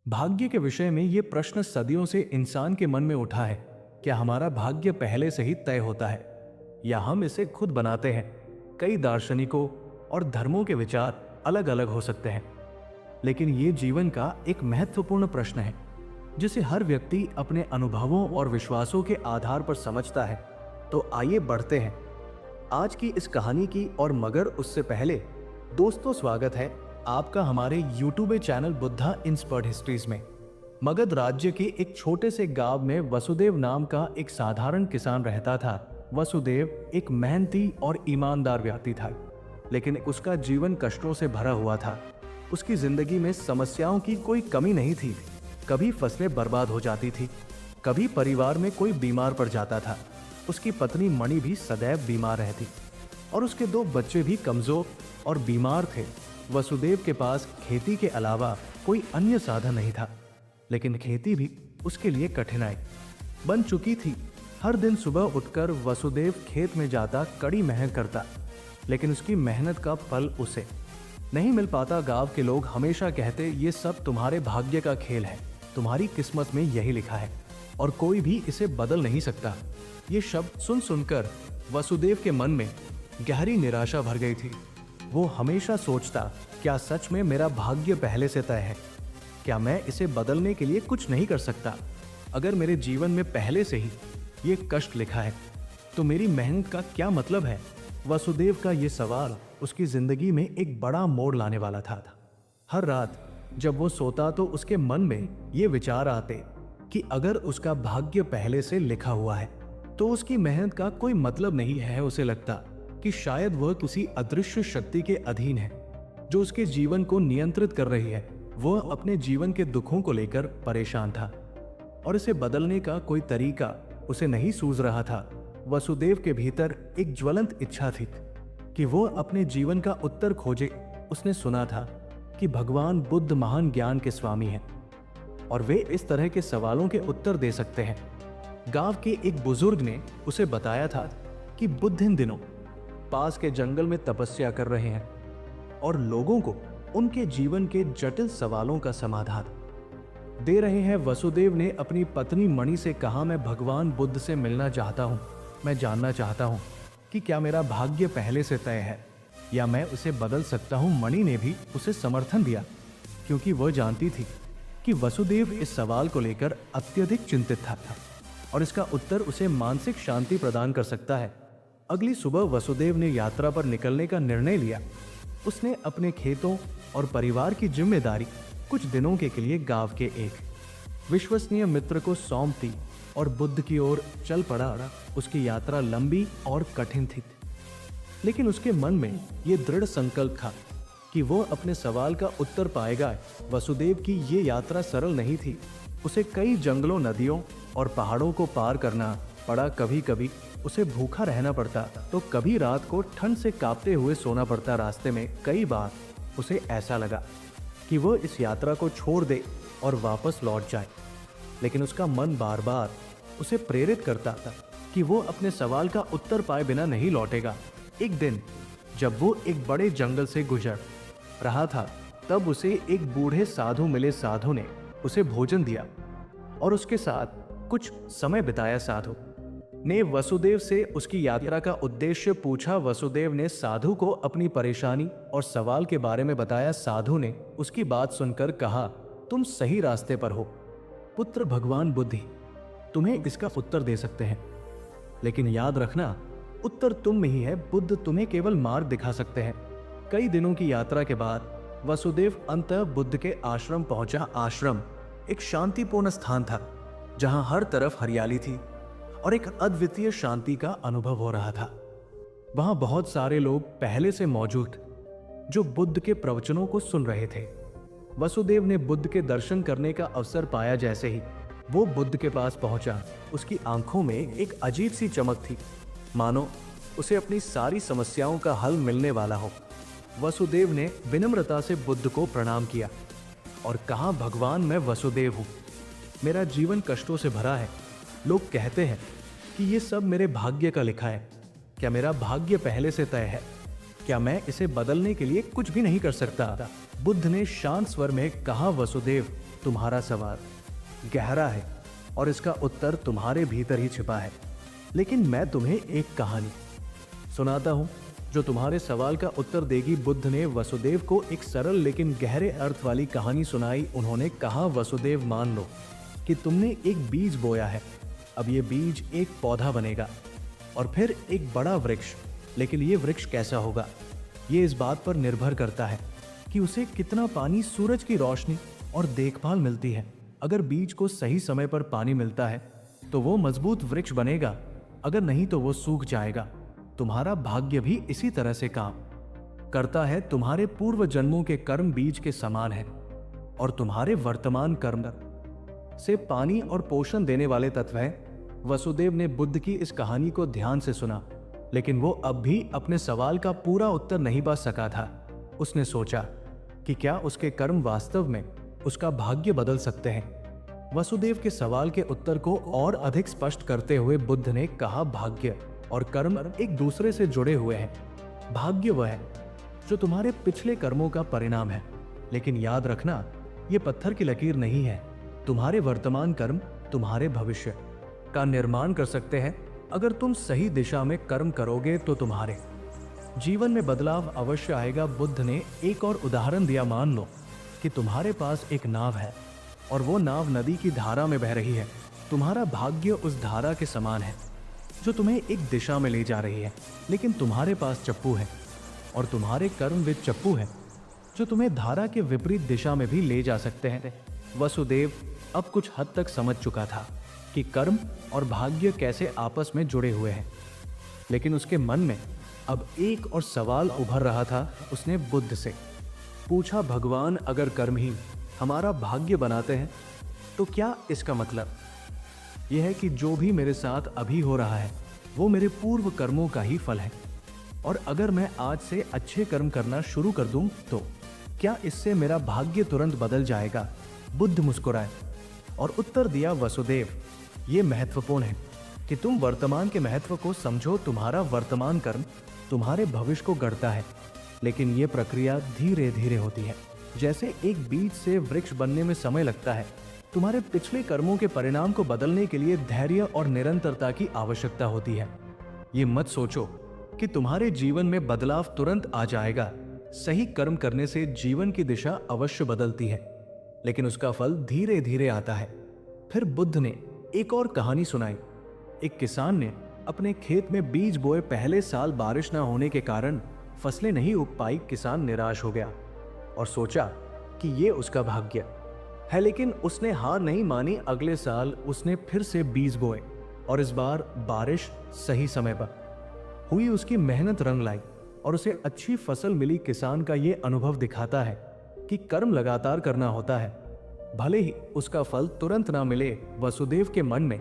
भाग्य के विषय में ये प्रश्न सदियों से इंसान के मन में उठा है। क्या हमारा भाग्य पहले से ही तय होता है या हम इसे खुद बनाते हैं? कई दार्शनिकों और धर्मों के विचार अलग अलग हो सकते हैं, लेकिन ये जीवन का एक महत्वपूर्ण प्रश्न है जिसे हर व्यक्ति अपने अनुभवों और विश्वासों के आधार पर समझता है। तो आइए बढ़ते हैं आज की इस कहानी की और मगर उससे पहले दोस्तों, स्वागत है आपका हमारे YouTube चैनल बुद्धा इंस्पर्ड हिस्ट्रीज में। मगध राज्य के एक छोटे से गांव में वसुदेव नाम का एक साधारण किसान रहता था। वसुदेव एक मेहनती और ईमानदार व्यक्ति था, लेकिन उसका जीवन कष्टों से भरा हुआ था। उसकी जिंदगी में समस्याओं की कोई कमी नहीं थी। कभी फसलें बर्बाद हो जाती थी, कभी परिवार में कोई बीमार पड़ जाता था। उसकी पत्नी मणि भी सदैव बीमार रहती और उसके 2 बच्चे भी कमजोर और बीमार थे। वसुदेव के पास खेती के अलावा कोई अन्य साधन नहीं था, लेकिन खेती भी उसके लिए कठिनाई बन चुकी थी। हर दिन सुबह उठकर वसुदेव खेत में जाता, कड़ी मेहनत करता, लेकिन उसकी मेहनत का फल उसे नहीं मिल पाता। गांव के लोग हमेशा कहते, ये सब तुम्हारे भाग्य का खेल है, तुम्हारी किस्मत में यही लिखा है और कोई भी इसे बदल नहीं सकता। ये शब्द सुन सुनकर वसुदेव के मन में गहरी निराशा भर गई थी। वो हमेशा सोचता, क्या सच में मेरा भाग्य पहले से तय है? क्या मैं इसे बदलने के लिए कुछ नहीं कर सकता? अगर मेरे जीवन में पहले से ही ये कष्ट लिखा है तो मेरी मेहनत का क्या मतलब है? वसुदेव का ये सवाल उसकी जिंदगी में एक बड़ा मोड़ लाने वाला था। हर रात जब वो सोता तो उसके मन में ये विचार आते कि अगर उसका भाग्य पहले से लिखा हुआ है तो उसकी मेहनत का कोई मतलब नहीं है। उसे लगता कि शायद वह किसी अदृश्य शक्ति के अधीन है जो उसके जीवन को नियंत्रित कर रही है। वह अपने जीवन के दुखों को लेकर परेशान था और इसे बदलने का कोई तरीका उसे नहीं सूझ रहा था। वसुदेव के भीतर एक ज्वलंत इच्छा थी कि वो अपने जीवन का उत्तर खोजे। उसने सुना था कि भगवान बुद्ध महान ज्ञान के स्वामी हैं और वे इस तरह के सवालों के उत्तर दे सकते हैं। गांव के एक बुजुर्ग ने उसे बताया था कि बुद्ध इन दिनों पास के जंगल में तपस्या कर रहे हैं और लोगों को उनके जीवन के जटिल सवालों का समाधान दे रहे हैं। वसुदेव ने अपनी पत्नी मणि से कहा, मैं भगवान बुद्ध से मिलना चाहता हूँ। मैं जानना चाहता हूँ कि क्या मेरा भाग्य पहले से तय है या मैं उसे बदल सकता हूँ। मणि ने भी उसे समर्थन दिया क्योंकि वह जानती थी कि वसुदेव इस सवाल को लेकर अत्यधिक चिंतित था और इसका उत्तर उसे मानसिक शांति प्रदान कर सकता है। अगली सुबह वसुदेव ने यात्रा पर निकलने का निर्णय लिया। उसने अपने खेतों और परिवार की जिम्मेदारी कुछ दिनों के लिए गांव के एक विश्वसनीय मित्र को सौंप दी और बुद्ध की ओर चल पड़ा। उसकी यात्रा लंबी और कठिन थी, लेकिन उसके मन में यह दृढ़ संकल्प था कि वो अपने सवाल का उत्तर पाएगा। वसुदेव की ये यात्रा सरल नहीं थी। उसे कई जंगलों, नदियों और पहाड़ों को पार करना पड़ा। कभी कभी उसे भूखा रहना पड़ता तो कभी रात को ठंड से कांपते हुए सोना पड़ता। रास्ते में कई बार उसे ऐसा लगा कि वो इस यात्रा को छोड़ दे और वापस लौट जाए, लेकिन उसका मन बार बार उसे प्रेरित करता था कि वो अपने सवाल का उत्तर पाए बिना नहीं लौटेगा। एक दिन जब वो एक बड़े जंगल से गुजर रहा था, तब उसे एक बूढ़े साधु मिले। साधु ने उसे भोजन दिया और उसके साथ कुछ समय बिताया। साधु ने वसुदेव से उसकी यात्रा का उद्देश्य पूछा। वसुदेव ने साधु को अपनी परेशानी और सवाल के बारे में बताया। साधु ने उसकी बात सुनकर कहा, तुम सही रास्ते पर हो पुत्र, भगवान बुद्ध ही तुम्हें इसका उत्तर दे सकते हैं, लेकिन याद रखना उत्तर तुम में ही है। बुद्ध तुम्हें केवल मार्ग दिखा सकते हैं। कई दिनों की यात्रा के बाद वसुदेव अंततः बुद्ध के आश्रम पहुंचा। आश्रम एक शांतिपूर्ण स्थान था जहां हर तरफ हरियाली थी और एक अद्वितीय शांति का अनुभव हो रहा था। वहां बहुत सारे लोग पहले से मौजूद जो बुद्ध के प्रवचनों को सुन रहे थे। वसुदेव ने बुद्ध के दर्शन करने का अवसर पाया। जैसे ही वो बुद्ध के पास पहुंचा, उसकी आंखों में एक अजीब सी चमक थी, मानो उसे अपनी सारी समस्याओं का हल मिलने वाला हो। वसुदेव ने विनम्रता से बुद्ध को प्रणाम किया और कहा, भगवान मैं वसुदेव हूँ, मेरा जीवन कष्टों से भरा है। लोग कहते हैं कि ये सब मेरे भाग्य का लिखा है। क्या मेरा भाग्य पहले से तय है? क्या मैं इसे बदलने के लिए कुछ भी नहीं कर सकता? बुद्ध ने शांत स्वर में कहा, वसुदेव तुम्हारा सवाल गहरा है और इसका उत्तर तुम्हारे भीतर ही छिपा है। लेकिन मैं तुम्हें एक कहानी सुनाता हूं जो तुम्हारे सवाल का उत्तर देगी। बुद्ध ने वसुदेव को एक सरल लेकिन गहरे अर्थ वाली कहानी सुनाई। उन्होंने कहा, वसुदेव, मान लो कि तुमने एक बीज बोया है। अब ये बीज एक पौधा बनेगा और फिर एक बड़ा वृक्ष। लेकिन ये वृक्ष कैसा होगा, ये इस बात पर निर्भर करता है कि उसे कितना पानी, सूरज की रोशनी और देखभाल मिलती है। अगर बीज को सही समय पर पानी मिलता है तो वो मजबूत वृक्ष बनेगा, अगर नहीं तो वो सूख जाएगा। तुम्हारा भाग्य भी इसी तरह से काम करता है। तुम्हारे पूर्व जन्मों के कर्म बीज के समान है और तुम्हारे वर्तमान कर्म से पानी और पोषण देने वाले तत्व हैं। वसुदेव ने बुद्ध की इस कहानी को ध्यान से सुना, लेकिन वो अब भी अपने सवाल का पूरा उत्तर नहीं पा सका था। उसने सोचा कि क्या उसके कर्म वास्तव में उसका भाग्य बदल सकते हैं। वसुदेव के सवाल के उत्तर को और अधिक स्पष्ट करते हुए बुद्ध ने कहा, भाग्य और कर्म एक दूसरे से जुड़े हुए हैं। भाग्य वह है जो तुम्हारे पिछले कर्मों का परिणाम है, लेकिन याद रखना, ये पत्थर की लकीर नहीं है। तुम्हारे वर्तमान कर्म तुम्हारे भविष्य का निर्माण कर सकते हैं। अगर तुम सही दिशा में कर्म करोगे तो तुम्हारे जीवन में बदलाव अवश्य आएगा। बुद्ध ने एक और उदाहरण दिया। मान लो कि तुम्हारे पास एक नाव है और वो नाव नदी की धारा में बह रही है। तुम्हारा भाग्य उस धारा के समान है जो तुम्हें एक दिशा में ले जा रही है, लेकिन तुम्हारे पास चप्पू है और तुम्हारे कर्म वे चप्पू हैं जो तुम्हें धारा के विपरीत दिशा में भी ले जा सकते हैं। वसुदेव अब कुछ हद तक समझ चुका था कि कर्म और भाग्य कैसे आपस में जुड़े हुए हैं, लेकिन उसके मन में अब एक और सवाल उभर रहा था। उसने बुद्ध से पूछा, भगवान, अगर कर्म ही हमारा भाग्य बनाते हैं तो क्या इसका मतलब यह है कि जो भी मेरे साथ अभी हो रहा है वो मेरे पूर्व कर्मों का ही फल है? और अगर मैं आज से अच्छे कर्म करना शुरू कर दूं तो क्या इससे मेरा भाग्य तुरंत बदल जाएगा? बुद्ध मुस्कुराए और उत्तर दिया, वसुदेव, ये महत्वपूर्ण है कि तुम वर्तमान के महत्व को समझो। तुम्हारा वर्तमान कर्म तुम्हारे भविष्य को गढ़ता है, लेकिन ये प्रक्रिया धीरे धीरे होती है। जैसे एक बीज से वृक्ष बनने में समय लगता है, तुम्हारे पिछले कर्मों के परिणाम को बदलने के लिए धैर्य और निरंतरता की आवश्यकता होती है। ये मत सोचो कि तुम्हारे जीवन में बदलाव तुरंत आ जाएगा। सही कर्म करने से जीवन की दिशा अवश्य बदलती है, लेकिन उसका फल धीरे धीरे आता है। फिर बुद्ध ने एक और कहानी सुनाई। एक किसान ने अपने खेत में बीज बोए। पहले साल बारिश न होने के कारण फसलें नहीं उग पाई। किसान निराश हो गया और सोचा कि ये उसका भाग्य है, लेकिन उसने हार नहीं मानी। अगले साल उसने फिर से बीज बोए और इस बार बारिश सही समय पर हुई। उसकी मेहनत रंग लाई और उसे अच्छी फसल मिली। किसान का ये अनुभव दिखाता है कि कर्म लगातार करना होता है, भले ही उसका फल तुरंत ना मिले। वसुदेव के मन में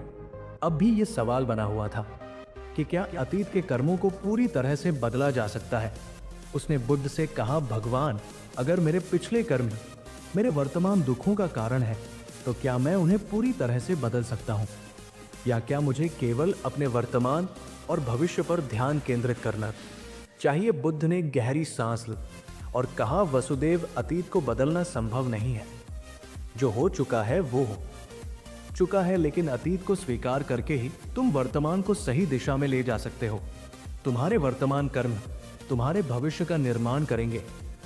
अब भी ये सवाल बना हुआ था कि क्या अतीत के कर्मों को पूरी तरह से बदला जा सकता है। उसने बुद्ध से कहा, भगवान, अगर मेरे पिछले कर्म मेरे वर्तमान दुखों का कारण है तो क्या मैं उन्हें पूरी तरह से बदल सकता हूँ, या क्या मुझे केवल अपने वर्तमान और भविष्य पर ध्यान केंद्रित करना चाहिए? बुद्ध ने गहरी सांस ली और कहा, वसुदेव, अतीत को बदलना संभव नहीं है। जो हो चुका है वो हो चुका है, लेकिन अतीत को स्वीकार करके ही तुम वर्तमान को सही दिशा में ले जा सकते हो। तुम्हारे वर्तमान कर्म तुम्हारे भविष्य का निर्माण करेंगे।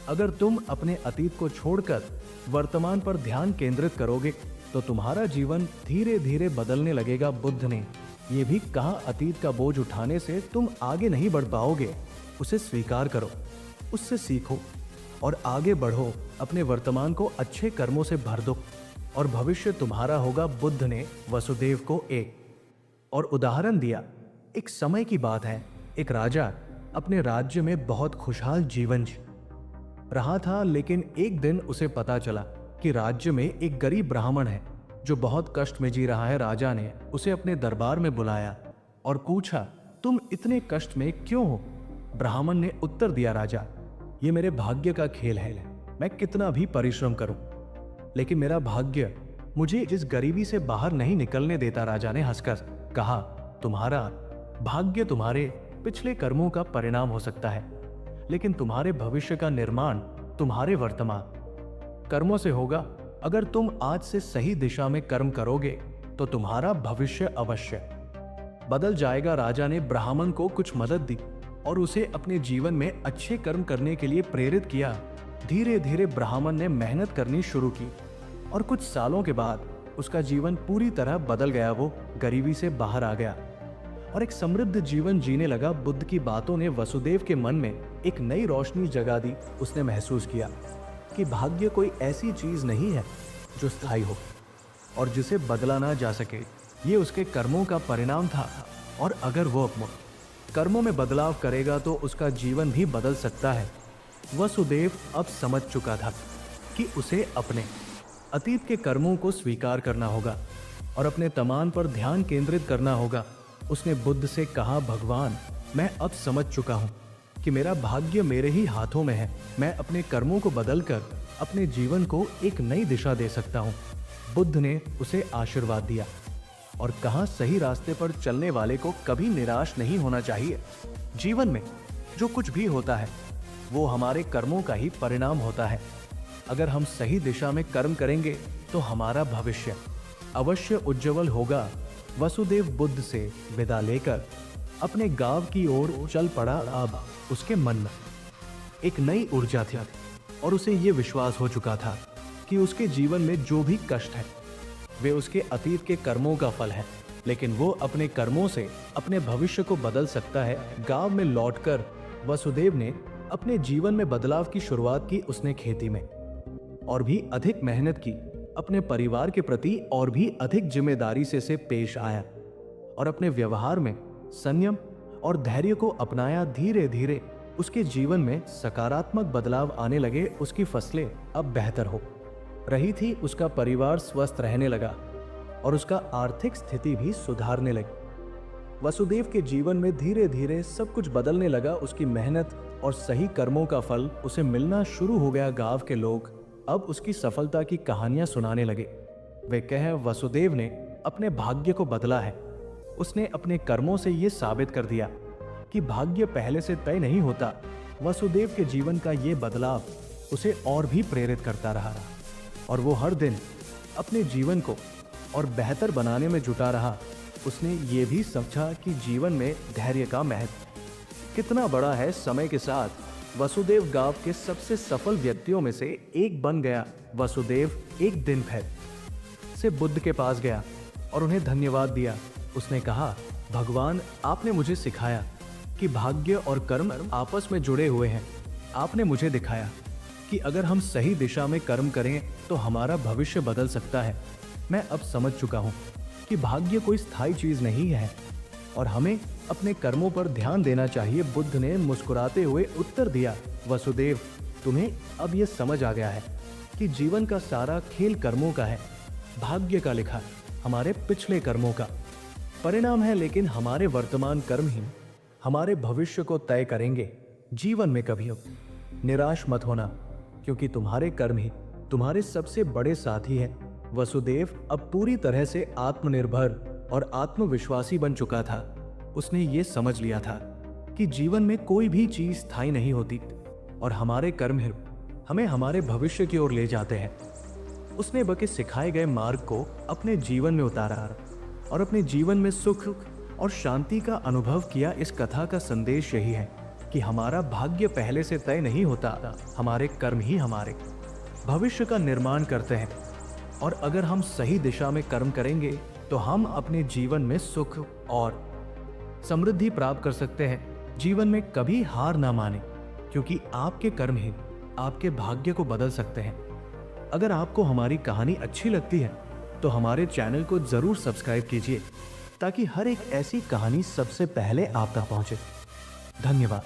अगर तुम अपने अतीत को छोड़कर वर्तमान पर ध्यान केंद्रित करोगे तो तुम्हारा जीवन धीरे धीरे बदलने लगेगा। बुद्ध ने यह भी कहा, अतीत का बोझ उठाने से तुम आगे नहीं बढ़ पाओगे। उसे स्वीकार करो, उससे सीखो और आगे बढ़ो। अपने वर्तमान को अच्छे कर्मों से भर दो और भविष्य तुम्हारा होगा। बुद्ध ने वसुदेव को एक और उदाहरण दिया। एक समय की बात है, एक राजा अपने राज्य में बहुत खुशहाल जीवन जी रहा था, लेकिन एक दिन उसे पता चला कि राज्य में एक गरीब ब्राह्मण है जो बहुत कष्ट में जी रहा है। राजा ने उसे अपने दरबार में बुलाया और पूछा, तुम इतने कष्ट में क्यों हो? ब्राह्मण ने उत्तर दिया, राजा, ये मेरे भाग्य का खेल है। मैं कितना भी परिश्रम करूं, लेकिन मेरा भाग्य मुझे इस गरीबी से बाहर नहीं निकलने देता। राजा ने हंसकर कहा, तुम्हारा भाग्य तुम्हारे पिछले कर्मों का परिणाम हो सकता है, लेकिन तुम्हारे भविष्य का निर्माण तुम्हारे वर्तमान कर्मों से होगा। अगर तुम आज से सही दिशा में कर्म करोगे तो तुम्हारा भविष्य अवश्य बदल जाएगा। राजा ने ब्राह्मण को कुछ मदद दी और उसे अपने जीवन में अच्छे कर्म करने के लिए प्रेरित किया। धीरे धीरे ब्राह्मण ने मेहनत करनी शुरू की और कुछ सालों के बाद उसका जीवन पूरी तरह बदल गया। वो गरीबी से बाहर आ गया और एक समृद्ध जीवन जीने लगा। बुद्ध की बातों ने वसुदेव के मन में एक नई रोशनी जगा दी। उसने महसूस किया कि भाग्य कोई ऐसी चीज नहीं है जो स्थायी हो और जिसे बदला ना जा सके। ये उसके कर्मों का परिणाम था और अगर वो अपने कर्मों में बदलाव करेगा तो उसका जीवन भी बदल सकता है। वसुदेव अब समझ चुका था कि उसे अपने अतीत के कर्मों को स्वीकार करना होगा और अपने तमान पर ध्यान केंद्रित करना होगा। उसने बुद्ध से कहा, भगवान, मैं अब समझ चुका हूँ कि मेरा भाग्य मेरे ही हाथों में है। मैं अपने कर्मों को बदलकर अपने जीवन को एक नई दिशा दे सकता हूँ। बुद्ध ने उसे आशीर्वाद दिया और कहा, सही रास्ते पर चलने वाले को कभी निराश नहीं होना चाहिए। जीवन में जो कुछ भी होता है वो हमारे कर्मों का ही परिणाम होता है। अगर हम सही दिशा में कर्म करेंगे तो हमारा भविष्य अवश्य उज्जवल होगा। वसुदेव बुद्ध से विदा लेकर अपने गांव की ओर चल पड़ा। अब उसके मन में एक नई ऊर्जा थी और उसे ये विश्वास हो चुका था कि उसके जीवन में जो भी कष्ट है वे उसके अतीत के कर्मों का फल है, लेकिन वो अपने कर्मों से अपने भविष्य को बदल सकता है। गांव में लौटकर वसुदेव ने अपने जीवन में बदलाव की शुरुआत की। उसने खेती में और भी अधिक मेहनत की, अपने परिवार के प्रति और भी अधिक जिम्मेदारी से पेश आया और अपने व्यवहार में संयम और धैर्य को अपनाया। धीरे धीरे उसके जीवन में सकारात्मक बदलाव आने लगे। उसकी फसलें अब बेहतर हो रही थी, उसका परिवार स्वस्थ रहने लगा और उसका आर्थिक स्थिति भी सुधारने लगी। वसुदेव के जीवन में धीरे धीरे सब कुछ बदलने लगा। उसकी मेहनत और सही कर्मों का फल उसे मिलना शुरू हो गया। गांव के लोग अब उसकी सफलता की कहानियां सुनाने लगे। वे कहे, वसुदेव ने अपने भाग्य को बदला है। उसने अपने कर्मों से ये साबित कर दिया कि भाग्य पहले से तय नहीं होता। वसुदेव के जीवन का ये बदलाव उसे और भी प्रेरित करता रहा और वो हर दिन अपने जीवन को और बेहतर बनाने में जुटा रहा। उसने ये भी समझा कि जीवन में धैर्य का महत्व कितना बड़ा है। समय के साथ वसुदेव गांव के सबसे सफल व्यक्तियों में से एक बन गया। वसुदेव एक दिन फिर से बुद्ध के पास गया और उन्हें धन्यवाद दिया। उसने कहा, भगवान, आपने मुझे सिखाया कि भाग्य और कर्म आपस में जुड़े हुए हैं। आपने मुझे दिखाया कि अगर हम सही दिशा में कर्म करें तो हमारा भविष्य बदल सकता है। मैं अब समझ चुका हूँ कि भाग्य कोई स्थायी चीज नहीं है और हमें अपने कर्मों पर ध्यान देना चाहिए। बुद्ध ने मुस्कुराते हुए उत्तर दिया, वसुदेव, तुम्हें अब यह समझ आ गया है कि जीवन का सारा खेल कर्मों का है। भाग्य का लिखा हमारे पिछले कर्मों का परिणाम है, लेकिन हमारे वर्तमान कर्म ही हमारे भविष्य को तय करेंगे। जीवन में कभी निराश मत होना, क्योंकि तुम्हारे कर्म ही तुम्हारे सबसे बड़े साथी हैं। वसुदेव अब पूरी तरह से आत्मनिर्भर और आत्मविश्वासी बन चुका था। उसने ये समझ लिया था कि जीवन में कोई भी चीज स्थायी नहीं होती और हमारे कर्म ही हमें हमारे भविष्य की ओर ले जाते हैं। उसने बके सिखाए गए मार्ग को अपने जीवन में उतारा और अपने जीवन में सुख और शांति का अनुभव किया। इस कथा का संदेश यही है कि हमारा भाग्य पहले से तय नहीं होता, हमारे कर्म ही हमारे भविष्य का निर्माण करते हैं। और अगर हम सही दिशा में कर्म करेंगे तो हम अपने जीवन में सुख और समृद्धि प्राप्त कर सकते हैं। जीवन में कभी हार ना माने, क्योंकि आपके कर्म ही आपके भाग्य को बदल सकते हैं। अगर आपको हमारी कहानी अच्छी लगती है तो हमारे चैनल को जरूर सब्सक्राइब कीजिए, ताकि हर एक ऐसी कहानी सबसे पहले आप तक पहुंचे। धन्यवाद।